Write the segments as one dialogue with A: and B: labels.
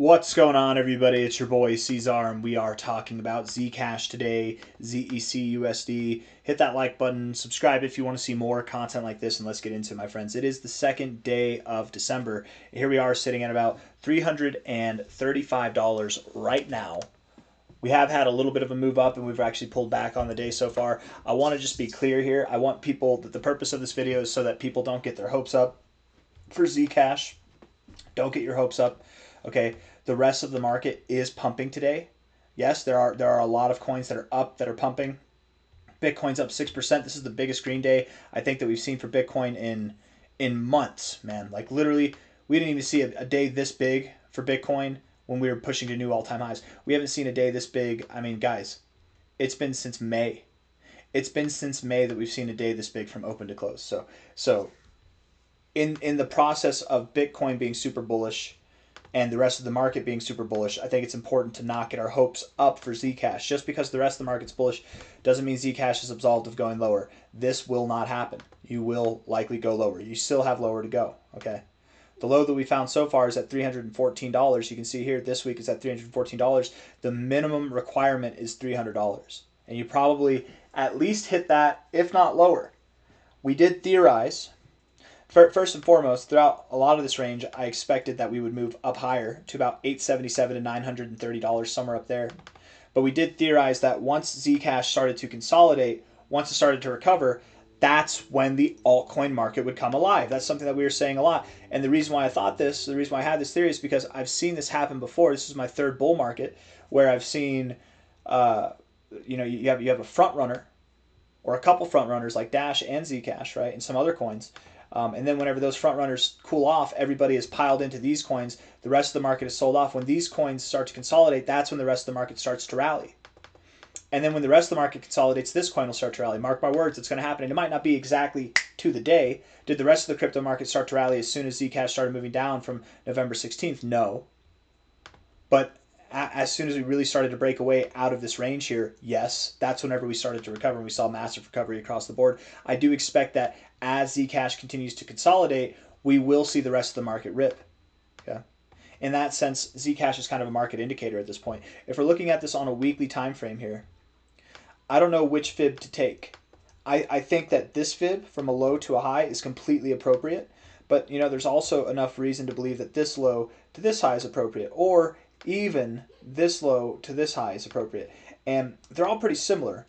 A: What's going on, everybody? It's your boy C-Zar, and we are talking about Zcash today, ZEC USD. Hit that like button, subscribe if you want to see more content like this, and let's get into it, my friends. It is the second day of December. Here we are sitting at about $335 right now. We have had a little bit of a move up, and we've actually pulled back on the day so far. I want to just be clear here. I want people, the purpose of this video is so that people don't get their hopes up for Zcash. Don't get your hopes up. Okay, the rest of the market is pumping today. Yes, there are a lot of coins that are up, that are pumping. Bitcoin's up 6%. This is the biggest green day I think that we've seen for Bitcoin in months, man. Like literally, we didn't even see a day this big for Bitcoin when we were pushing to new all-time highs. We haven't seen a day this big. I mean, guys, it's been since May. It's been since May that we've seen a day this big from open to close. So in the process of Bitcoin being super bullish and the rest of the market being super bullish, I think it's important to not get our hopes up for Zcash. Just because the rest of the market's bullish doesn't mean Zcash is absolved of going lower. This will not happen. You will likely go lower. You still have lower to go, okay? The low that we found so far is at $314. You can see here this week is at $314. The minimum requirement is $300. And you probably at least hit that, if not lower. We did theorize. First and foremost, throughout a lot of this range, I expected that we would move up higher to about $877 to $930, somewhere up there. But we did theorize that once Zcash started to consolidate, once it started to recover, that's when the altcoin market would come alive. That's something that we were saying a lot. And the reason why I thought this, the reason why I had this theory is because I've seen this happen before. This is my third bull market where I've seen, you have a front runner or a couple front runners like Dash and Zcash, right, and some other coins. And then whenever those front runners cool off, everybody is piled into these coins. The rest of the market is sold off. When these coins start to consolidate, that's when the rest of the market starts to rally. And then when the rest of the market consolidates, this coin will start to rally. Mark my words, it's going to happen. And it might not be exactly to the day. Did the rest of the crypto market start to rally as soon as Zcash started moving down from November 16th? No. But as soon as we really started to break away out of this range here, yes, that's whenever we started to recover and we saw massive recovery across the board. I do expect that as Zcash continues to consolidate, we will see the rest of the market rip. Okay? In that sense, Zcash is kind of a market indicator at this point. If we're looking at this on a weekly time frame here, I don't know which fib to take. I think that this fib from a low to a high is completely appropriate, but there's also enough reason to believe that this low to this high is appropriate, or even this low to this high is appropriate. And they're all pretty similar.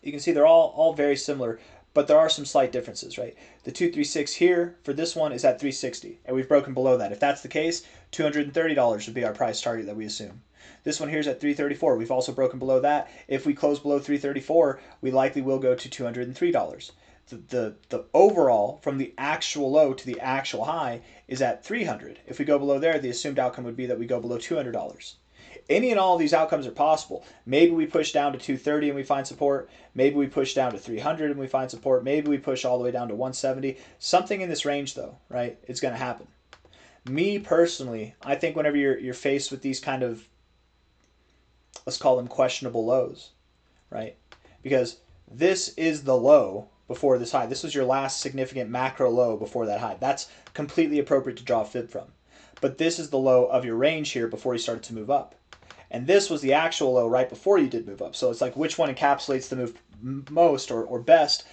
A: You can see they're all very similar, but there are some slight differences, right? The 236 here for this one is at 360, and we've broken below that. If that's the case, $230 would be our price target that we assume. This one here is at 334. We've also broken below that. If we close below 334, we likely will go to $203. The overall from the actual low to the actual high is at 300. If we go below there, the assumed outcome would be that we go below $200. Any and all of these outcomes are possible. Maybe we push down to 230 and we find support. Maybe we push down to 300 and we find support. Maybe we push all the way down to 170. Something in this range, though, right? It's going to happen. Me personally, I think whenever you're faced with these kind of, let's call them questionable lows, right? Because this is the low before this high. This was your last significant macro low before that high. That's completely appropriate to draw a fib from. But this is the low of your range here before you started to move up. And this was the actual low right before you did move up. So it's like which one encapsulates the move most or best?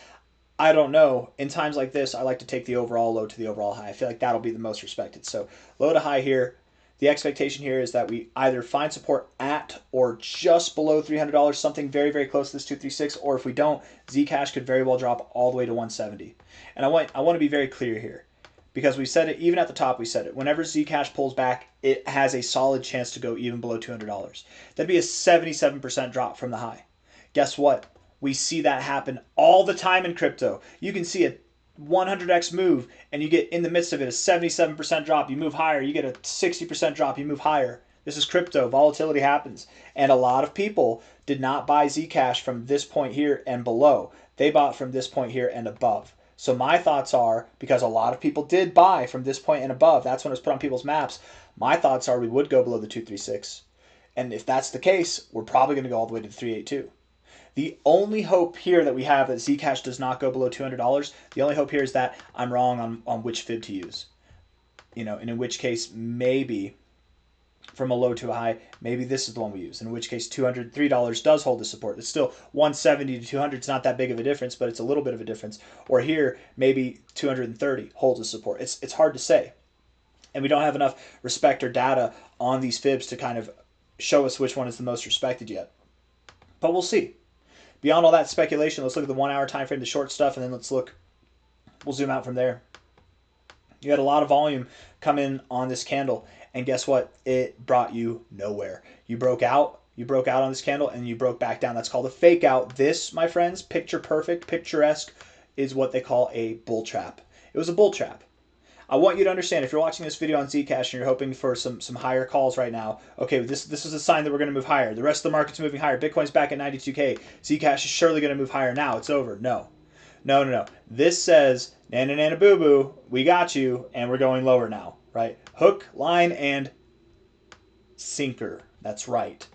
A: I don't know. In times like this, I like to take the overall low to the overall high. I feel like that'll be the most respected. So low to high here. The expectation here is that we either find support at or just below $300, something very, very close to this 236, or if we don't, Zcash could very well drop all the way to 170. And I want to be very clear here, because we said it, even at the top we said it, whenever Zcash pulls back, it has a solid chance to go even below $200. That'd be a 77% drop from the high. Guess what? We see that happen all the time in crypto. You can see a 100x move and you get in the midst of it a 77% drop. You move higher, you get a 60% drop, you move higher. This is crypto. Volatility happens. And a lot of people did not buy Zcash from this point here and below. They bought from this point here and above. So my thoughts are, because a lot of people did buy from this point and above, that's when it was put on people's maps, my thoughts are we would go below the 236. And if that's the case, we're probably going to go all the way to the 382. The only hope here that we have that Zcash does not go below $200, the only hope here is that I'm wrong on which fib to use. And in which case, maybe from a low to a high, maybe this is the one we use, in which case $203 does hold the support. It's still 170 to 200. It's not that big of a difference, but it's a little bit of a difference. Or here, maybe 230 holds the support. It's hard to say. And we don't have enough respect or data on these fibs to kind of show us which one is the most respected yet. But we'll see. Beyond all that speculation, let's look at the 1 hour time frame, the short stuff, and then we'll zoom out from there. You had a lot of volume come in on this candle, and guess what? It brought you nowhere. You broke out on this candle, and you broke back down. That's called a fake out. This, my friends, picture perfect, picturesque, is what they call a bull trap. It was a bull trap. I want you to understand, if you're watching this video on Zcash and you're hoping for some higher calls right now, okay, this is a sign that we're going to move higher. The rest of the market's moving higher. Bitcoin's back at 92K. Zcash is surely going to move higher now. It's over. No. This says, nana nana boo boo, we got you, and we're going lower now, right? Hook, line, and sinker. That's right?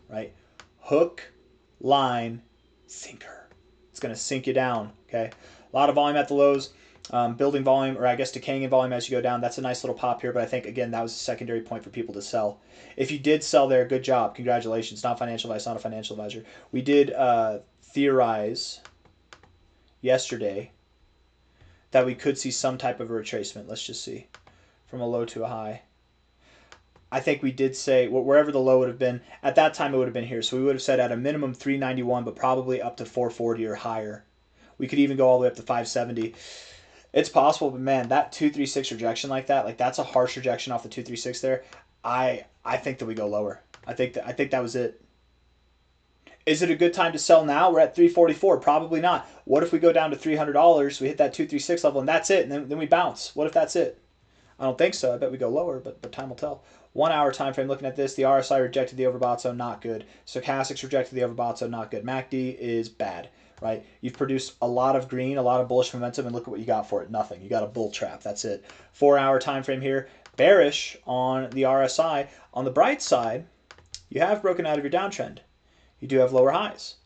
A: Hook, line, sinker. It's going to sink you down, okay? A lot of volume at the lows. Building volume, or I guess decaying in volume as you go down. That's a nice little pop here, but I think, again, that was a secondary point for people to sell. If you did sell there, good job. Congratulations. Not financial advice, not a financial advisor. We did theorize yesterday that we could see some type of a retracement. Let's just see. From a low to a high. I think we did say, wherever the low would have been, at that time it would have been here. So we would have said at a minimum 391, but probably up to 440 or higher. We could even go all the way up to 570. It's possible, but man, that 236 rejection like that, that's a harsh rejection off the 236 there. I think that we go lower. I think that was it. Is it a good time to sell now? We're at 344. Probably not. What if we go down to $300? We hit that 236 level, and that's it, and then we bounce. What if that's it? I don't think so. I bet we go lower, but time will tell. 1 hour time frame. Looking at this, the RSI rejected the overbought zone, not good. Stochastics rejected the overbought zone, not good. MACD is bad. Right? You've produced a lot of green, a lot of bullish momentum, and look at what you got for it. Nothing. You got a bull trap. That's it. 4 hour time frame here. Bearish on the RSI. On the bright side, you have broken out of your downtrend. You do have lower highs.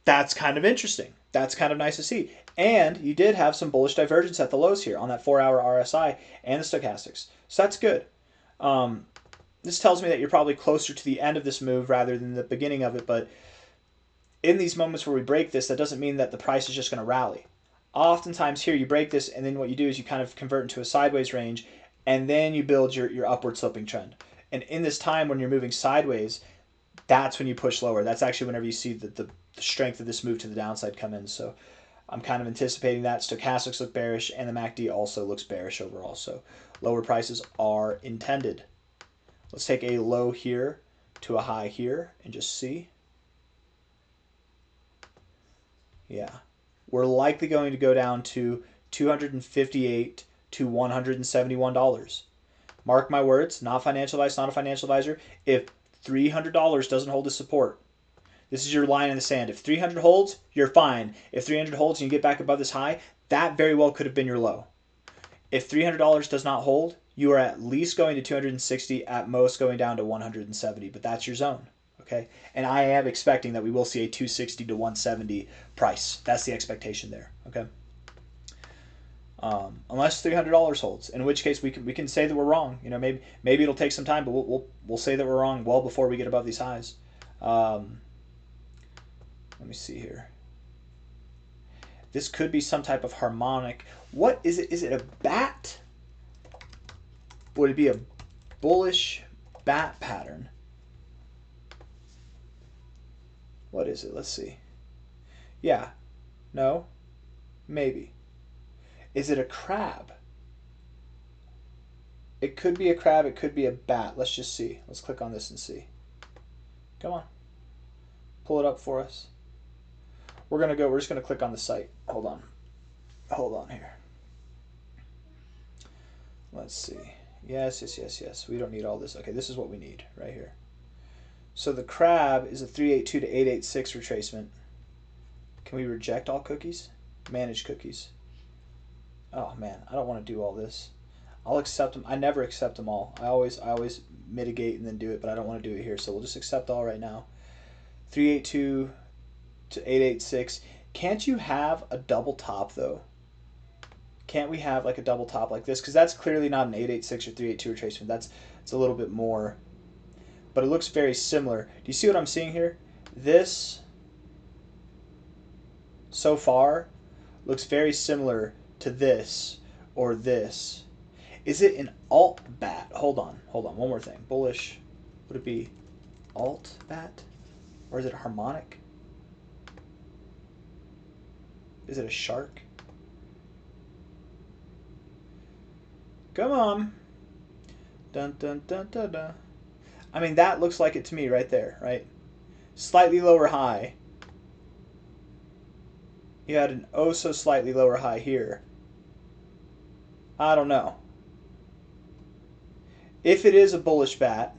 A: That's kind of interesting. That's kind of nice to see. And you did have some bullish divergence at the lows here on that 4 hour RSI and the stochastics. So that's good. This tells me that you're probably closer to the end of this move rather than the beginning of it, but in these moments where we break this, that doesn't mean that the price is just going to rally. Oftentimes here you break this, and then what you do is you kind of convert into a sideways range, and then you build your upward sloping trend. And in this time when you're moving sideways, that's when you push lower. That's actually whenever you see the strength of this move to the downside come in. So I'm kind of anticipating that. Stochastics look bearish, and the MACD also looks bearish overall. So lower prices are intended. Let's take a low here to a high here and just see. Yeah, we're likely going to go down to $258 to $171. Mark my words, not financial advice, not a financial advisor. If $300 doesn't hold the support, this is your line in the sand. If 300 holds, you're fine. If 300 holds and you get back above this high, that very well could have been your low. If $300 does not hold, you are at least going to 260, at most going down to 170, but that's your zone. Okay, and I am expecting that we will see a 260 to 170 price. That's the expectation there. Okay, unless $300 holds, in which case we can say that we're wrong. You know, maybe it'll take some time, but we'll say that we're wrong well before we get above these highs. Let me see here. This could be some type of harmonic. What is it? Is it a bat? Would it be a bullish bat pattern? What is it? Let's see. Yeah. No. Maybe. Is it a crab? It could be a crab. It could be a bat. Let's just see. Let's click on this and see. Come on. Pull it up for us. We're just going to click on the site. Hold on here. Let's see. Yes. We don't need all this. Okay, this is what we need right here. So the crab is a 382 to 886 retracement. Can we reject all cookies? Manage cookies. Oh man, I don't want to do all this. I'll accept them. I never accept them all. I always mitigate and then do it, but I don't want to do it here. So we'll just accept all right now. 382 to 886. Can't you have a double top though? Can't we have like a double top like this? Because that's clearly not an 886 or 382 retracement. It's a little bit more. but it looks very similar. Do you see what I'm seeing here? This, so far, looks very similar to this or this. Is it an alt bat? Hold on, one more thing. Bullish, would it be alt bat? Or is it a harmonic? Is it a shark? Come on. Dun, dun, dun, dun, dun. I mean, that looks like it to me right there, right? Slightly lower high. You had an oh so slightly lower high here. I don't know. If it is a bullish bat,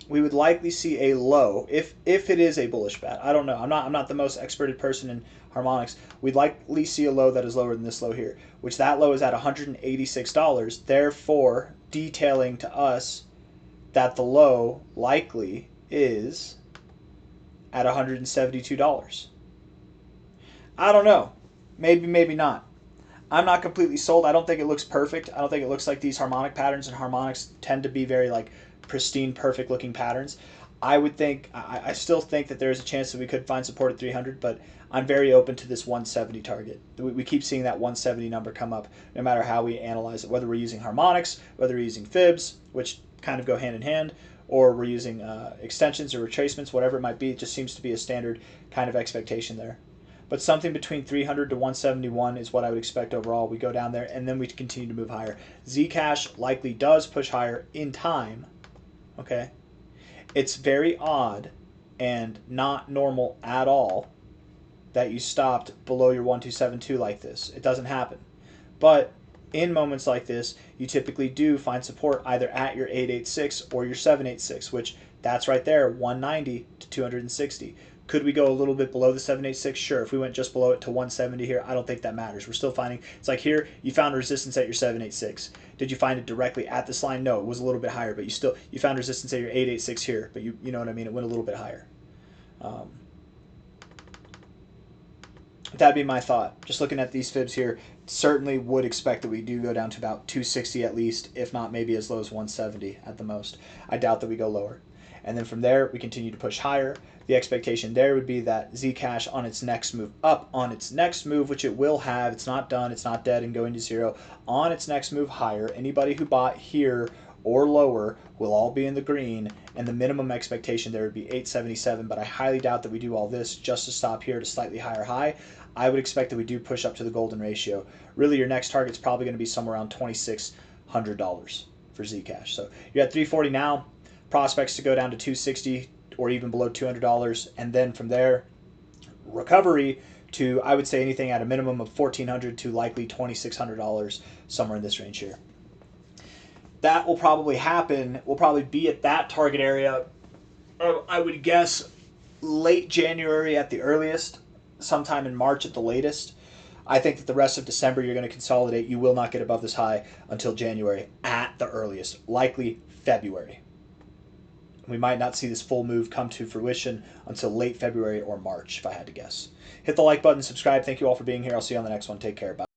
A: we would likely see a low. If it is a bullish bat, I don't know. I'm not the most experted person in harmonics. We'd likely see a low that is lower than this low here, which that low is at $186. Therefore, detailing to us that the low likely is at $172. I don't know. Maybe, maybe not. I'm not completely sold. I don't think it looks perfect. I don't think it looks like these harmonic patterns, and harmonics tend to be very like pristine, perfect looking patterns. I still think that there's a chance that we could find support at 300, but I'm very open to this 170 target. We keep seeing that 170 number come up no matter how we analyze it, whether we're using harmonics, whether we're using fibs, which kind of go hand in hand, or we're using extensions or retracements, whatever it might be. It just seems to be a standard kind of expectation there. But something between 300 to 171 is what I would expect overall. We go down there, and then we continue to move higher. Zcash likely does push higher in time. Okay, it's very odd and not normal at all that you stopped below your 1272 like this. It doesn't happen. But in moments like this, you typically do find support either at your 886 or your 786, which that's right there, 190 to 260. Could we go a little bit below the 786? Sure. If we went just below it to 170 here, I don't think that matters. We're still finding, it's like here, you found resistance at your 786. Did you find it directly at this line? No, it was a little bit higher, but you found resistance at your 886 here, but you know what I mean? It went a little bit higher. That'd be my thought. Just looking at these fibs here, certainly would expect that we do go down to about 260 at least, if not maybe as low as 170 at the most. I doubt that we go lower. And then from there, we continue to push higher. The expectation there would be that Zcash on its next move up, on its next move, which it will have, it's not done, it's not dead and going to zero, on its next move higher, anybody who bought here or lower will all be in the green, and the minimum expectation there would be 877, but I highly doubt that we do all this just to stop here at a slightly higher high. I would expect that we do push up to the golden ratio. Really, your next target's probably going to be somewhere around $2,600 for Zcash. So you're at 340 now, prospects to go down to 260 or even below $200, and then from there, recovery to, I would say, anything at a minimum of $1,400 to likely $2,600, somewhere in this range here. That will probably happen. We'll probably be at that target area, I would guess, late January at the earliest, sometime in March at the latest. I think that the rest of December you're going to consolidate. You will not get above this high until January at the earliest, likely February. We might not see this full move come to fruition until late February or March, if I had to guess. Hit the like button, subscribe. Thank you all for being here. I'll see you on the next one. Take care. Bye.